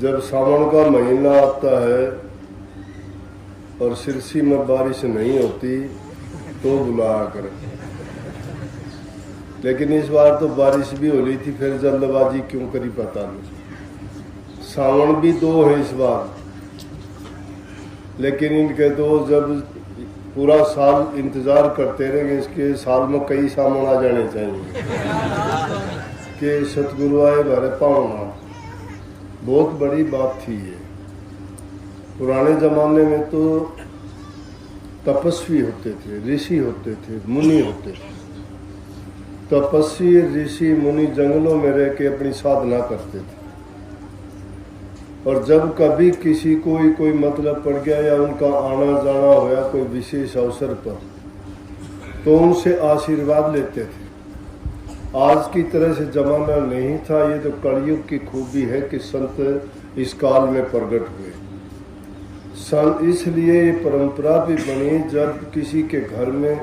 जब सावन का महीना आता है और सिरसी में बारिश नहीं होती तो बुलाया कर, लेकिन इस बार तो बारिश भी हो रही थी, फिर जल्दबाजी क्यों करी पता नहीं। सावन भी 2 है इस बार, लेकिन इनके तो जब पूरा साल इंतजार करते रहेंगे, इसके साल में कई सावन आ जाने चाहिए कि सतगुरु आए भरे पावना। बहुत बड़ी बात थी ये। पुराने जमाने में तो तपस्वी होते थे, ऋषि होते थे, मुनि होते थे। तपस्वी ऋषि मुनि जंगलों में रह के अपनी साधना करते थे, और जब कभी किसी को कोई मतलब पड़ गया या उनका आना जाना होया कोई विशेष अवसर पर, तो उनसे आशीर्वाद लेते थे। आज की तरह से जमाना नहीं था। ये तो कलयुग की खूबी है कि संत इस काल में प्रकट हुए। संत इसलिए ये परंपरा भी बनी, जब किसी के घर में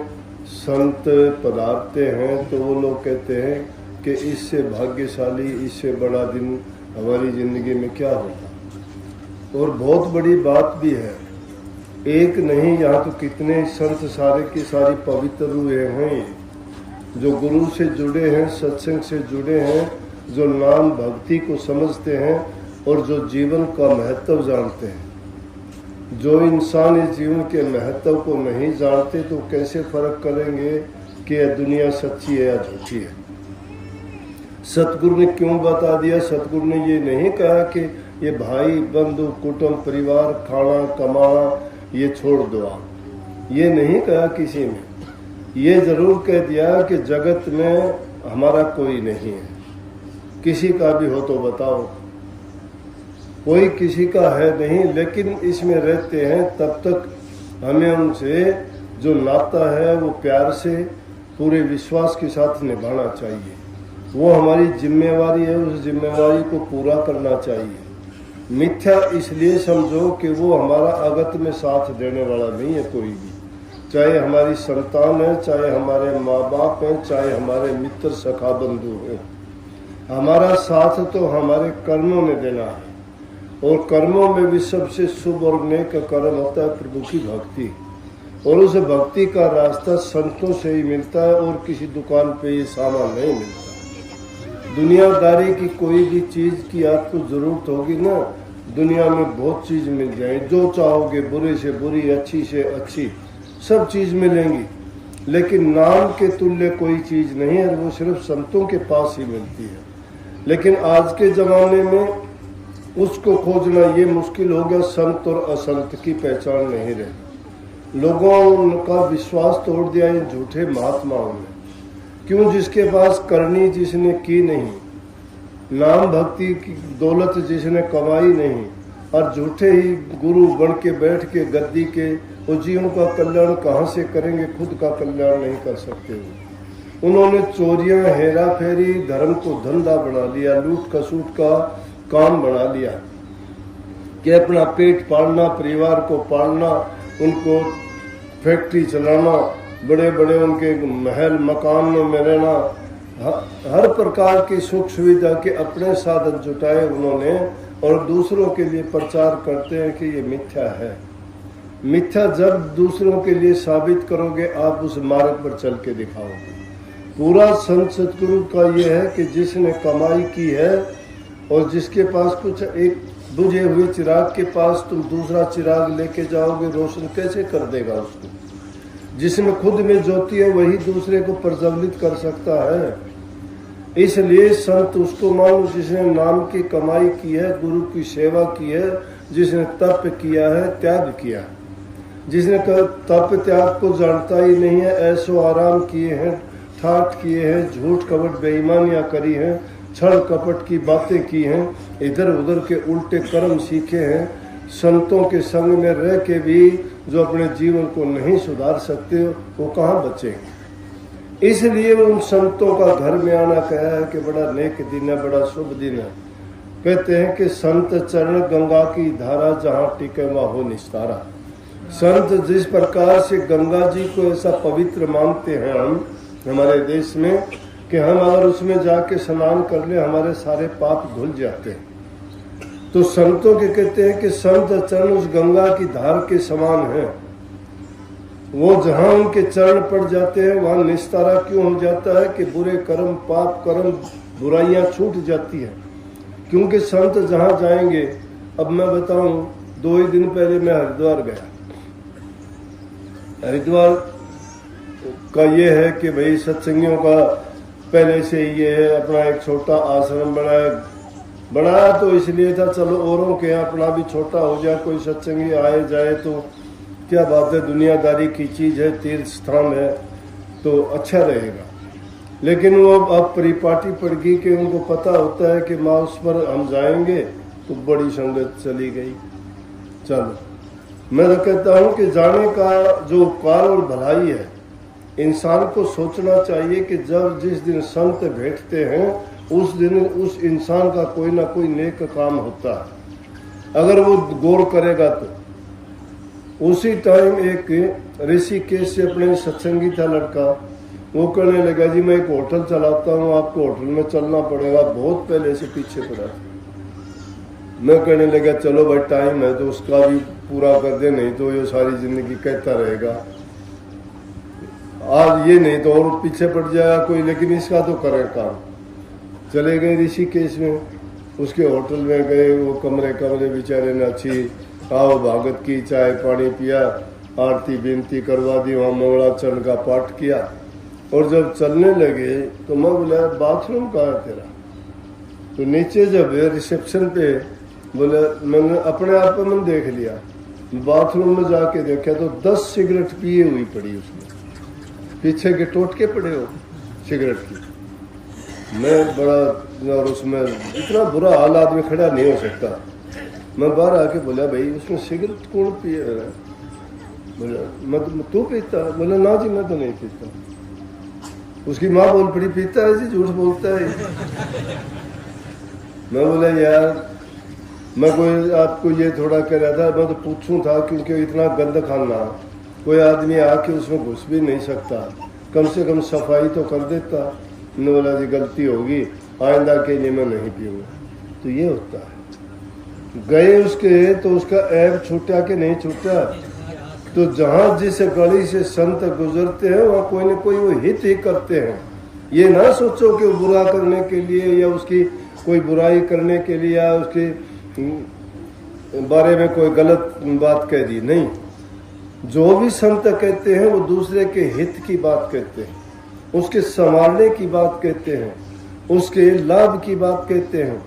संत पधारते हैं तो वो लोग कहते हैं कि इससे भाग्यशाली, इससे बड़ा दिन हमारी जिंदगी में क्या होगा। और बहुत बड़ी बात भी है, एक नहीं, यहाँ तो कितने संत सारे के सारे पवित्र हुए हैं, जो गुरु से जुड़े हैं, सत्संग से जुड़े हैं, जो नाम भक्ति को समझते हैं और जो जीवन का महत्व जानते हैं। जो इंसान इस जीवन के महत्व को नहीं जानते तो कैसे फर्क करेंगे कि यह दुनिया सच्ची है या झूठी है। सतगुरु ने क्यों बता दिया? सतगुरु ने ये नहीं कहा कि ये भाई बंधु कुटुंब परिवार खाना कमाना ये छोड़ दो आप, ये नहीं कहा किसी ने। ये जरूर कह दिया कि जगत में हमारा कोई नहीं है। किसी का भी हो तो बताओ, कोई किसी का है नहीं, लेकिन इसमें रहते हैं। तब तक हमें उनसे जो नाता है वो प्यार से पूरे विश्वास के साथ निभाना चाहिए। वो हमारी जिम्मेवारी है, उस जिम्मेवारी को पूरा करना चाहिए। मिथ्या इसलिए समझो कि वो हमारा अगत में साथ देने वाला नहीं है कोई भी, चाहे हमारी संतान है, चाहे हमारे माँ बाप हैं, चाहे हमारे मित्र सखा बंधु हैं। हमारा साथ तो हमारे कर्मों में देना है, और कर्मों में भी सबसे शुभ और नेक कर्म होता है प्रभु की भक्ति। और उस भक्ति का रास्ता संतों से ही मिलता है, और किसी दुकान पे ये सामान नहीं मिलता। दुनियादारी की कोई भी चीज की आपको जरूरत होगी ना, दुनिया में बहुत चीज मिल जाए, जो चाहोगे, बुरे से बुरी, अच्छी से अच्छी, सब चीज मिलेंगी, लेकिन नाम के तुल्य कोई चीज नहीं है, वो सिर्फ संतों के पास ही मिलती है। लेकिन आज के जमाने में उसको खोजना ये मुश्किल हो गया। संत और असंत की पहचान नहीं रही। लोगों का विश्वास तोड़ दिया इन झूठे महात्माओं ने। क्यों? जिसके पास करनी जिसने की नहीं, नाम भक्ति की दौलत जिसने कमाई नहीं, और झूठे ही गुरु बन के बैठ के गद्दी के वो जीवन का कल्याण कहाँ से करेंगे? खुद का कल्याण नहीं कर सकते। उन्होंने चोरियां, हेरा फेरी, धर्म को धंधा बना लिया, लूट खसूट का काम बना लिया कि अपना पेट पालना, परिवार को पालना, उनको फैक्ट्री चलाना, बड़े बड़े उनके महल मकान में रहना, हर प्रकार की सुख सुविधा के अपने साधन जुटाए उन्होंने, और दूसरों के लिए प्रचार करते हैं कि ये मिथ्या है। मिथ्या जब दूसरों के लिए साबित करोगे, आप उस मार्ग पर चल के दिखाओगे। पूरा संत सतगुरु का ये है कि जिसने कमाई की है और जिसके पास कुछ, एक बुझे हुए चिराग के पास तुम दूसरा चिराग लेके जाओगे, रोशन कैसे कर देगा उसको? जिसमें खुद में ज्योति है वही दूसरे को प्रज्वलित कर सकता है। इसलिए संत उसको मानो जिसने नाम की कमाई की है, गुरु की सेवा की है, जिसने तप किया है, त्याग किया है। जिसने तप त्याग को जानता ही नहीं है, ऐसो आराम किए हैं, ठाठ किए हैं, झूठ कपट बेईमानियां करी हैं, छल कपट की बातें की हैं, इधर उधर के उल्टे कर्म सीखे हैं, संतों के संग में रह के भी जो अपने जीवन को नहीं सुधार सकते वो कहाँ बचेंगे। इसलिए उन संतों का घर में आना कहा है कि बड़ा नेक दिन है, बड़ा शुभ दिन है। कहते हैं कि संत चरण गंगा की धारा, जहाँ टिके वहाँ हो निस्तारा। संत जिस प्रकार से गंगा जी को ऐसा पवित्र मानते हैं हम हमारे देश में कि हम अगर उसमें जाके स्नान कर ले हमारे सारे पाप धुल जाते हैं। तो संतों के कहते हैं कि संत चरण उस गंगा की धार के समान है। वो जहां उनके चरण पड़ जाते हैं वहां निस्तारा क्यों हो जाता है कि बुरे कर्म, पाप कर्म, बुराइयां छूट जाती है। क्योंकि संत जहां जाएंगे, अब मैं बताऊं, 2 ही दिन पहले मैं हरिद्वार गया। हरिद्वार का ये है कि भाई सत्संगियों का पहले से ये है, अपना एक छोटा आश्रम बनाया तो इसलिए था चलो औरों के यहाँ अपना भी छोटा हो जाए, कोई सत्संगी आए जाए तो क्या बात है, दुनियादारी की चीज है, तीर्थ स्थान है तो अच्छा रहेगा। लेकिन वो अब परिपाटी पड़ गई कि उनको पता होता है कि माँ उस पर हम जाएंगे तो बड़ी संगत चली गई। चलो, मैं तो कहता हूँ कि जाने का जो उपकार और भलाई है, इंसान को सोचना चाहिए कि जब जिस दिन संत बैठते हैं उस दिन उस इंसान का कोई ना कोई नेक काम होता है, अगर वो गौर करेगा तो। उसी टाइम एक ऋषिकेश से अपने सत्संगी था लड़का, वो कहने लगा जी मैं एक होटल चलाता हूँ, आपको होटल में चलना पड़ेगा, बहुत पहले से पीछे पड़ा। मैं कहने लगा चलो भाई टाइम है तो उसका भी पूरा कर दे, नहीं तो ये सारी जिंदगी कहता रहेगा, आज ये नहीं तो और पीछे पड़ जाएगा कोई, लेकिन इसका तो करे काम। चले गए ऋषिकेश में, उसके होटल में गए, वो कमरे बेचारे ने अच्छी आओ भागत की, चाय पानी पिया, आरती विनती करवा दी, वहाँ मंगलाचरण का पाठ किया। और जब चलने लगे तो मैं बोला बाथरूम कहाँ है तेरा? तो नीचे जब रिसेप्शन पे बोले, मैंने अपने आप में मैंने देख लिया, बाथरूम में जाके देखा तो 10 सिगरेट पिए हुई पड़ी उसमें, पीछे के टोटके पड़े हो सिगरेट की। मैं बड़ा, और उसमें इतना बुरा हाल, आदमी खड़ा नहीं हो सकता। मैं बाहर आके बोला भाई उसमें सिगरेट कौन पिए? बोला तू पीता? बोला ना जी मैं तो नहीं पीता। उसकी माँ बोल पड़ी पीता है जी, झूठ बोलता है। मैं बोला यार, मैं कोई आपको ये थोड़ा कह रहा था, मैं तो पूछूं था क्योंकि इतना गंद खाना, कोई आदमी आके उसमें घुस भी नहीं सकता, कम से कम सफाई तो कर देता। मैंने बोला जी गलती होगी, आइंदा के लिए मैं नहीं पीऊंगा। तो ये होता है, गए उसके तो उसका ऐब छूटा कि नहीं छूटा। तो जहां जिस गली से संत गुजरते हैं वहां कोई न कोई वो हित ही करते हैं। ये ना सोचो कि बुरा करने के लिए या उसकी कोई बुराई करने के लिए या उसके बारे में कोई गलत बात कह दी, नहीं। जो भी संत कहते हैं वो दूसरे के हित की बात कहते हैं, उसके संभालने की बात कहते हैं, उसके लाभ की बात कहते हैं।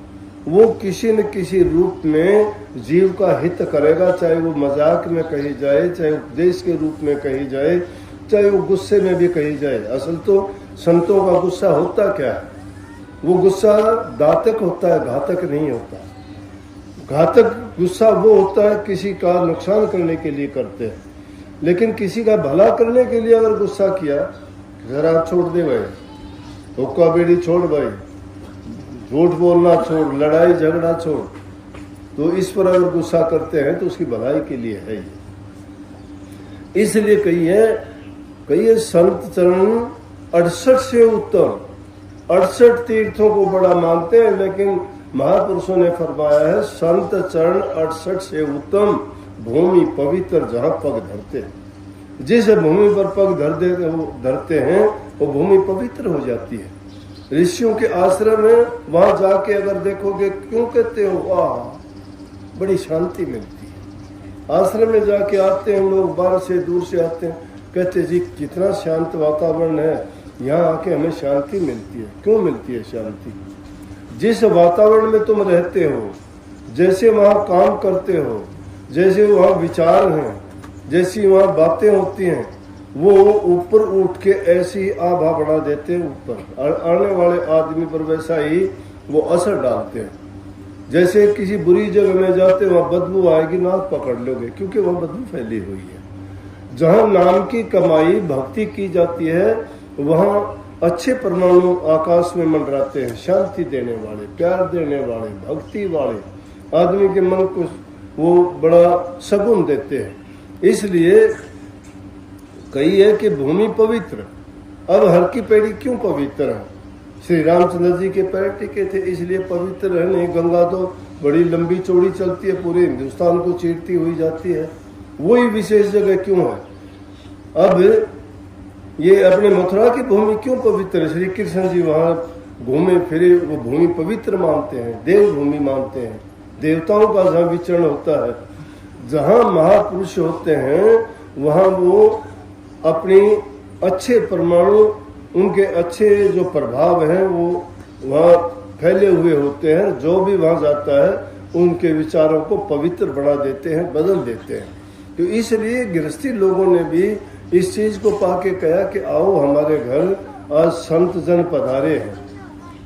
वो किसी न किसी रूप में जीव का हित करेगा, चाहे वो मजाक में कही जाए, चाहे उपदेश के रूप में कही जाए, चाहे वो गुस्से में भी कही जाए। असल तो संतों का गुस्सा होता क्या है? वो गुस्सा दातक होता है, घातक नहीं होता। घातक गुस्सा वो होता है किसी का नुकसान करने के लिए करते हैं, लेकिन किसी का भला करने के लिए अगर गुस्सा किया, जरा छोड़ दे भाई, हुक्का बीड़ी छोड़ भाई, झूठ बोलना छोड़, लड़ाई झगड़ा छोड़, तो इस पर अगर गुस्सा करते हैं तो उसकी भलाई के लिए है ये। इसलिए कहिए संत चरण 68 से उत्तम, 68 तीर्थों को बड़ा मानते हैं, लेकिन महापुरुषों ने फरमाया है संत चरण 68 से उत्तम भूमि पवित्र जहां पग धरते हैं। जिस भूमि पर पग धरते हैं वो भूमि पवित्र हो जाती है। ऋषियों के आश्रम है, वहां जाके अगर देखोगे, क्यों कहते हो वाह बड़ी शांति मिलती है। आश्रम में जाके आते हैं लोग, बाहर से दूर से आते हैं, कहते जी कितना शांत वातावरण है, यहाँ आके हमें शांति मिलती है। क्यों मिलती है शांति? जिस वातावरण में तुम रहते हो, जैसे वहां काम करते हो, जैसे वहां विचार हैं, जैसी वहां बातें होती हैं, वो ऊपर उठ के ऐसी आभा बढ़ा देते हैं, ऊपर आने वाले आदमी पर वैसा ही वो असर डालते हैं। जैसे किसी बुरी जगह में जाते वहां बदबू आएगी, नाक पकड़ लोगे, क्योंकि वहां बदबू फैली हुई है। जहां नाम की कमाई भक्ति की जाती है, वहां अच्छे परमाणु आकाश में मंडराते हैं, शांति देने वाले, प्यार देने वाले, भक्ति वाले आदमी के मन को वो बड़ा सगुन देते हैं। इसलिए कही है कि भूमि पवित्र। अब हर की पेड़ी क्यों पवित्र है? श्री रामचंद्र जी के पैर टिके थे इसलिए पवित्र है, नहीं गंगा तो बड़ी लंबी चौड़ी चलती है, पूरे हिंदुस्तान को चीरती हुई जाती है। वही विशेष जगह क्यों है? अब ये अपने मथुरा की भूमि क्यों पवित्र है? श्री कृष्ण जी वहां घूमे फिरे, वो भूमि पवित्र मानते हैं, देव भूमि मानते हैं, देवताओं का जहाँ विचरण होता है, जहाँ महापुरुष होते हैं वहाँ वो अपनी अच्छे परमाणु, उनके अच्छे जो प्रभाव हैं वो वहाँ फैले हुए होते हैं। जो भी वहाँ जाता है उनके विचारों को पवित्र बना देते हैं, बदल देते हैं। तो इसलिए गृहस्थी लोगों ने भी इस चीज को पाके कहा कि आओ हमारे घर, आज संत जन पधारे हैं।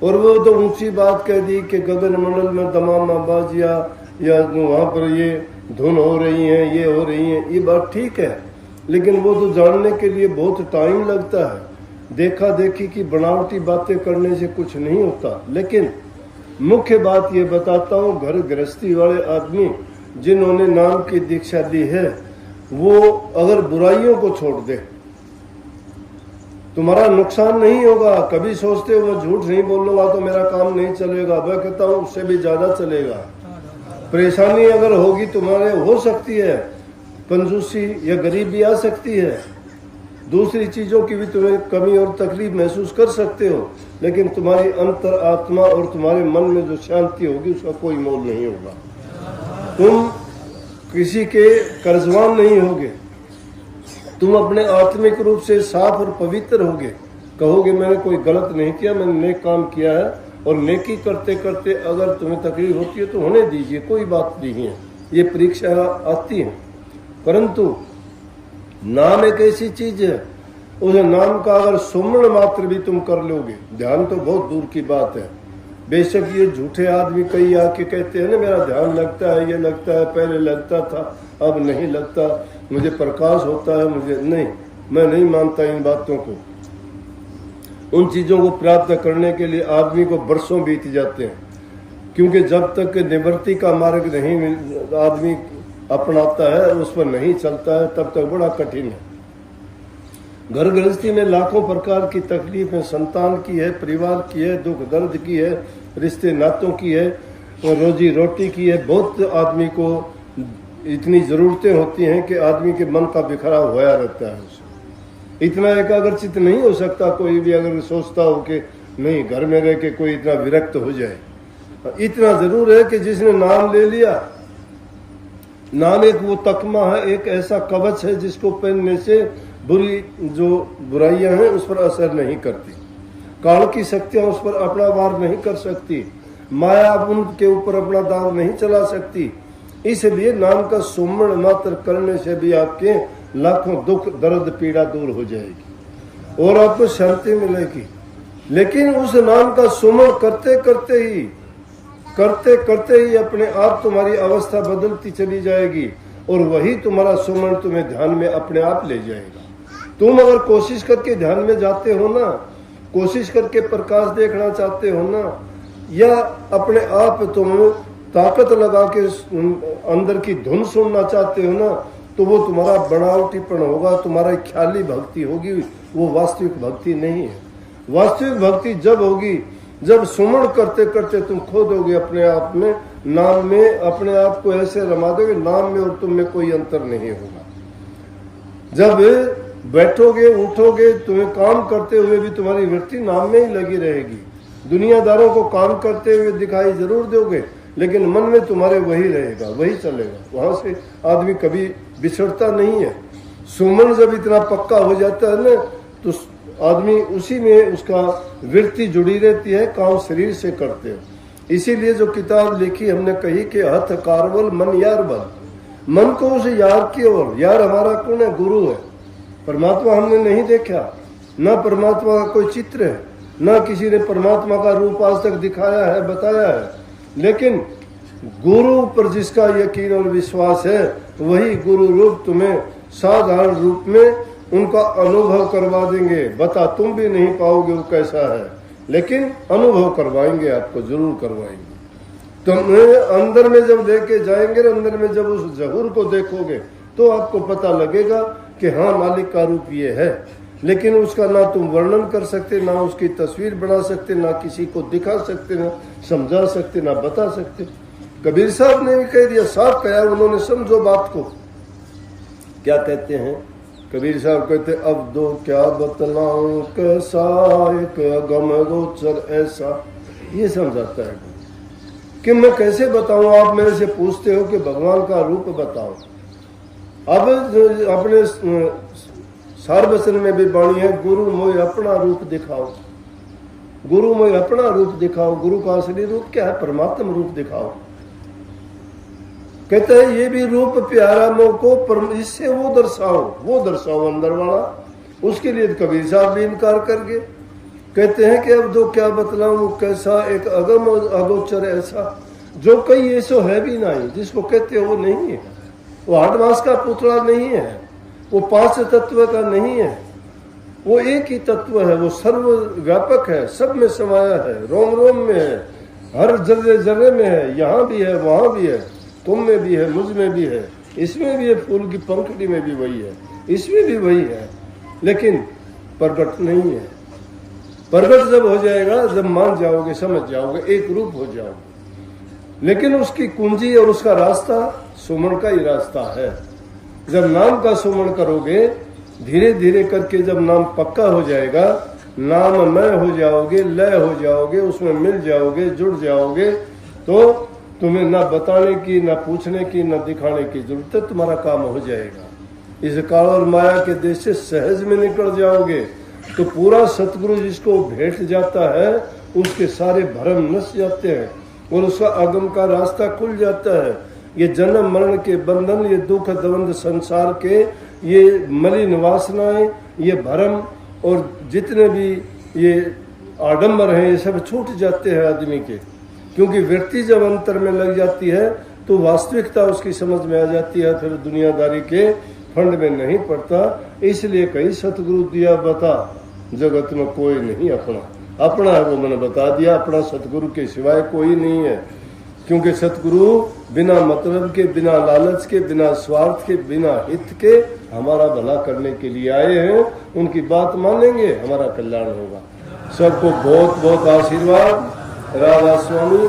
और वो तो ऊंची बात कह दी कि गगन मंडल में दमामा बाजिया या वहाँ पर ये धुन हो रही है, ये हो रही है, ये बात ठीक है, लेकिन वो तो जानने के लिए बहुत टाइम लगता है। देखा देखी की बनावटी बातें करने से कुछ नहीं होता। लेकिन मुख्य बात ये बताता हूँ, घर गृहस्थी वाले आदमी जिन्होंने नाम की दीक्षा ली है, वो अगर बुराइयों को छोड़ दे, तुम्हारा नुकसान नहीं होगा। कभी सोचते हो मैं झूठ नहीं बोलूंगा तो मेरा काम नहीं चलेगा, मैं कहता हूँ उससे भी ज्यादा चलेगा। परेशानी अगर होगी तुम्हारे, हो सकती है कंजूसी या गरीबी आ सकती है, दूसरी चीजों की भी तुम्हें कमी और तकलीफ महसूस कर सकते हो, लेकिन तुम्हारी अंतर आत्मा और तुम्हारे मन में जो शांति होगी उसका कोई मोल नहीं होगा। तुम किसी के कर्जवान नहीं होगे, तुम अपने आत्मिक रूप से साफ और पवित्र होगे। कहोगे मैंने कोई गलत नहीं किया, मैंने नेक काम किया है, और नेकी करते करते अगर तुम्हें तकलीफ होती है तो होने दीजिए, कोई बात नहीं है, ये परीक्षा आती है। परंतु नाम एक ऐसी चीज है, उस नाम का अगर सुमरण मात्र भी तुम कर लोगे, ध्यान तो बहुत दूर की बात है। बेशक ये झूठे आदमी कई आके कहते हैं ना मेरा ध्यान लगता है, ये लगता है, पहले लगता था अब नहीं लगता, मुझे प्रकाश होता है, मुझे नहीं, मैं नहीं मानता इन बातों को। उन चीजों को प्राप्त करने के लिए आदमी को बरसों बीत जाते हैं, क्योंकि जब तक निवृत्ति का मार्ग नहीं आदमी अपनाता है, उस पर नहीं चलता है, तब तक बड़ा कठिन है। घर गृहस्थी में लाखों प्रकार की तकलीफें संतान की है, परिवार की है, दुख दर्द की है, रिश्ते नातों की है, और रोजी रोटी की है। बहुत आदमी को इतनी जरूरतें होती हैं कि आदमी के मन का बिखराव होया रहता है। उसे इतना एकाग्रचित नहीं हो सकता कोई भी, अगर सोचता हो कि नहीं घर में रह के कोई इतना विरक्त हो जाए। इतना जरूर है कि जिसने नाम ले लिया, नाम एक वो तकमा है, एक ऐसा कवच है जिसको पहनने से बुरी जो बुराइयां हैं उस पर असर नहीं करती, काल की शक्तियां उस पर अपना वार नहीं कर सकती, माया उनके ऊपर अपना दाव नहीं चला सकती। इसलिए नाम का सुमरण मात्र करने से भी आपके लाखों दुख दर्द पीड़ा दूर हो जाएगी और आपको शांति मिलेगी। लेकिन उस नाम का सुमरण करते करते ही अपने आप तुम्हारी अवस्था बदलती चली जाएगी और वही तुम्हारा सुमरण तुम्हें ध्यान में अपने आप ले जाएगा। तुम अगर कोशिश करके ध्यान में जाते हो ना, कोशिश करके प्रकाश देखना चाहते हो ना, या अपने आप तुम ताकत लगा के अंदर की धुन सुनना चाहते हो ना, तो वो तुम्हारा बनावटीपन होगा, तुम्हारा ख्याली भक्ति होगी, वो वास्तविक भक्ति नहीं है। वास्तविक भक्ति जब होगी जब सुमरण करते करते तुम खो दोगे अपने आप में, नाम में अपने आप को ऐसे रमा दोगे, नाम में और तुम में कोई अंतर नहीं होगा। जब बैठोगे उठोगे, तुम्हें काम करते हुए भी तुम्हारी वृत्ति नाम में ही लगी रहेगी। दुनियादारों को काम करते हुए दिखाई जरूर दोगे, लेकिन मन में तुम्हारे वही रहेगा, वही चलेगा। वहां से आदमी कभी बिछड़ता नहीं है। सुमन जब इतना पक्का हो जाता है ना, तो आदमी उसी में उसका वृत्ति जुड़ी रहती है, काम शरीर से करते हैं। इसीलिए जो किताब लिखी हमने कही कि हथ कारवल मन यार बल, मन को उसे यार की ओर, यार हमारा कौन है? गुरु है। परमात्मा हमने नहीं देखा, न परमात्मा का कोई चित्र है, न किसी ने परमात्मा का रूप आज तक दिखाया है, बताया है, लेकिन गुरु पर जिसका यकीन और विश्वास है वही गुरु रूप तुम्हें साधारण रूप में उनका अनुभव करवा देंगे। बता तुम भी नहीं पाओगे वो कैसा है, लेकिन अनुभव करवाएंगे, आपको जरूर करवाएंगे। तुम्हें अंदर में जब लेके जाएंगे, अंदर में जब उस जहूर को देखोगे तो आपको पता लगेगा कि हाँ मालिक का रूप ये है, लेकिन उसका ना तुम वर्णन कर सकते, ना उसकी तस्वीर बना सकते, ना किसी को दिखा सकते, ना समझा सकते, ना बता सकते। कबीर साहब ने भी कह दिया, साफ कहा उन्होंने, समझो बात को। क्या कहते हैं कबीर साहब? कहते अब दो क्या बतलाऊं कैसा एक अगम गोचर ऐसा। ये समझाता है कि मैं कैसे बताऊं। आप मेरे से पूछते हो कि भगवान का रूप बताओ। अब अपने सार वचन में भी वाणी है, गुरु मोय अपना रूप दिखाओ, गुरु मोय अपना रूप दिखाओ। गुरु का असली रूप क्या है? परमात्म रूप दिखाओ। कहते हैं ये भी रूप प्यारा मोको, इससे वो दर्शाओ अंदर वाला। उसके लिए कबीर साहब भी इनकार कर गए। कहते हैं कि अब दो क्या बतलाऊं कैसा एक अगम अगोचर ऐसा, जो कई ऐसो है भी नहीं, जिसको कहते हो वो नहीं है। वो आठमास का पुतला नहीं है, वो पांच तत्व का नहीं है, वो एक ही तत्व है। वो सर्वव्यापक है, सब में समाया है, रोम रोम में है, हर जर्रे जर्रे में है, यहाँ भी है वहां भी है, तुम में भी है, मुझ में भी है, इसमें भी है, फूल की पंखुड़ी में भी वही है, इसमें भी वही है, लेकिन प्रकट नहीं है। प्रकट जब हो जाएगा, जब मान जाओगे, समझ जाओगे, एक रूप हो जाओगे। लेकिन उसकी कुंजी और उसका रास्ता सुमन का ही रास्ता है। जब नाम का सुमन करोगे, धीरे धीरे करके जब नाम पक्का हो जाएगा, नाममय हो जाओगे, लय हो जाओगे, उसमें मिल जाओगे, जुड़ जाओगे, तो तुम्हें ना बताने की, ना पूछने की, ना दिखाने की जरूरत है, तुम्हारा काम हो जाएगा। इस काल और माया के देश से सहज में निकल जाओगे तो पूरा सतगुरु जिसको भेंट जाता है, उसके सारे भ्रम नस जाते हैं और उसका आगम का रास्ता खुल जाता है। ये जन्म मरण के बंधन, ये दुख द्वंद संसार के, ये मलिन वासनाएं, ये भ्रम और जितने भी ये आडंबर हैं, ये सब छूट जाते हैं आदमी के। क्योंकि व्यक्ति जब अंतर में लग जाती है तो वास्तविकता उसकी समझ में आ जाती है, फिर दुनियादारी के फंड में नहीं पड़ता। इसलिए कहीं सतगुरु दिया बता, जगत में कोई नहीं अपना, अपना है वो मैंने बता दिया, अपना सतगुरु के सिवाय कोई नहीं है। क्योंकि सतगुरु बिना मतलब के, बिना लालच के, बिना स्वार्थ के, बिना हित के हमारा भला करने के लिए आए हैं। उनकी बात मानेंगे, हमारा कल्याण होगा। सबको बहुत बहुत आशीर्वाद। राधा स्वामी।